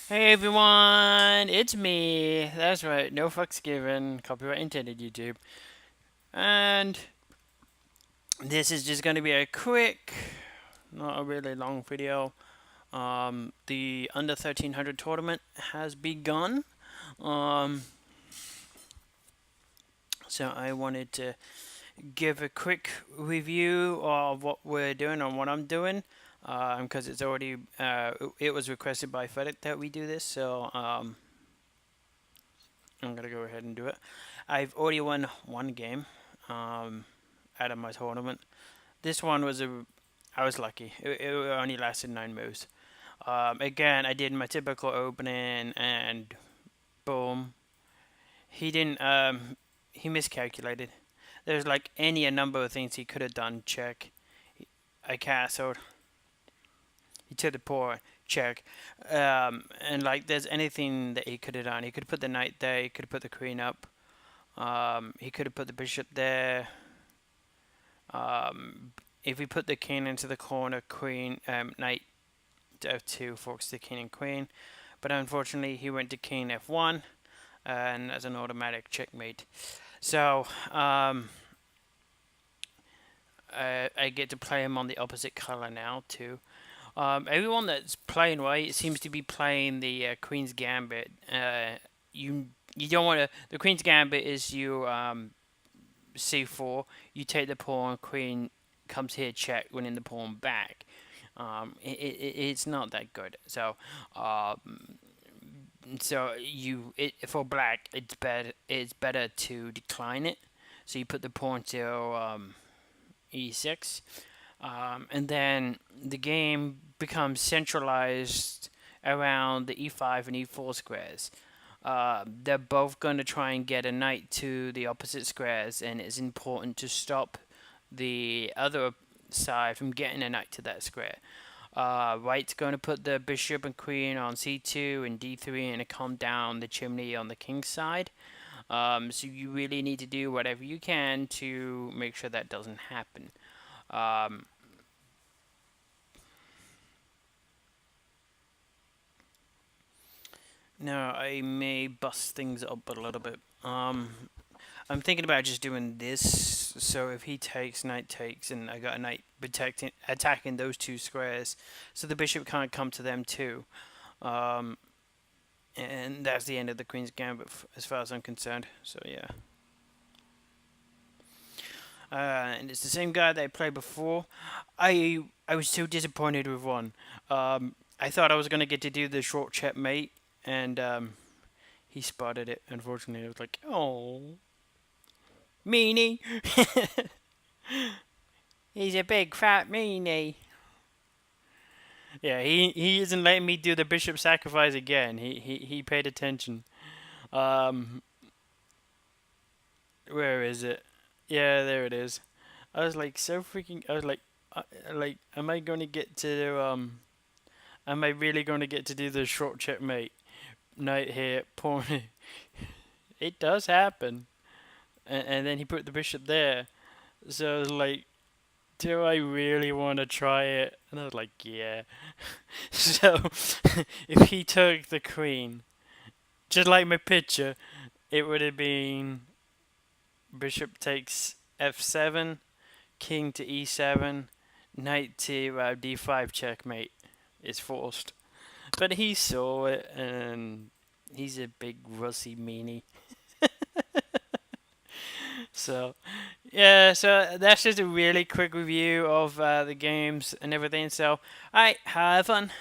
Hey everyone, it's me. That's right, no fucks given. Copyright intended, YouTube. And this is just gonna be a quick, not a really long video. The under 1300 tournament has begun. Um, so I wanted to give a quick review of what we're doing and what I'm doing. Because it's already, it was requested by FedEx that we do this, so I'm gonna go ahead and do it. I've already won one game um, out of my tournament. This one was I was lucky. It only lasted 9 moves. Again, I did my typical opening, and boom, he didn't. He miscalculated. There's like a number of things he could have done. Check. I castled. He took the poor check. And like, there's anything that he could have done. He could have put the knight there. He could have put the queen up. He could have put the bishop there. If we put the king into the corner, queen, knight to f2 forks the king and queen. But unfortunately, he went to king f1, and as an automatic checkmate. So I get to play him on the opposite color now too. Everyone that's playing white seems to be playing the Queen's Gambit. You don't want to. The Queen's Gambit is you c4. You take the pawn. Queen comes here. Check. Winning the pawn back. It's not that good. So for black, It's better to decline it. So you put the pawn to e6. And then the game becomes centralized around the e5 and e4 squares. They're both going to try and get a knight to the opposite squares, and it's important to stop the other side from getting a knight to that square. White's going to put the bishop and queen on c2 and d3 and come down the chimney on the king's side. So you really need to do whatever you can to make sure that doesn't happen. Now I may bust things up a little bit. I'm thinking about just doing this. So if he takes, knight takes, and I got a knight attacking those two squares, so the bishop can't come to them too. Um, and that's the end of the Queen's Gambit as far as I'm concerned. So yeah. And it's the same guy that I played before. I was so disappointed with one. I thought I was gonna get to do the short checkmate, and he spotted it. Unfortunately, I was like, oh, meanie. He's a big fat meanie. Yeah, he isn't letting me do the bishop sacrifice again. He paid attention. Um, where is it? Yeah, there it is. I was like so freaking. I was like, am I going to get to Am I really going to get to do the short checkmate? Knight here, pawn. It does happen, and then he put the bishop there. So I was like, do I really want to try it? And I was like, yeah. So if he took the queen, just like my picture, it would have been bishop takes f7, king to e7, knight to d5 checkmate. It's forced. But he saw it, and he's a big russy meanie. So, yeah, so that's just a really quick review of the games and everything. So, alright, have fun.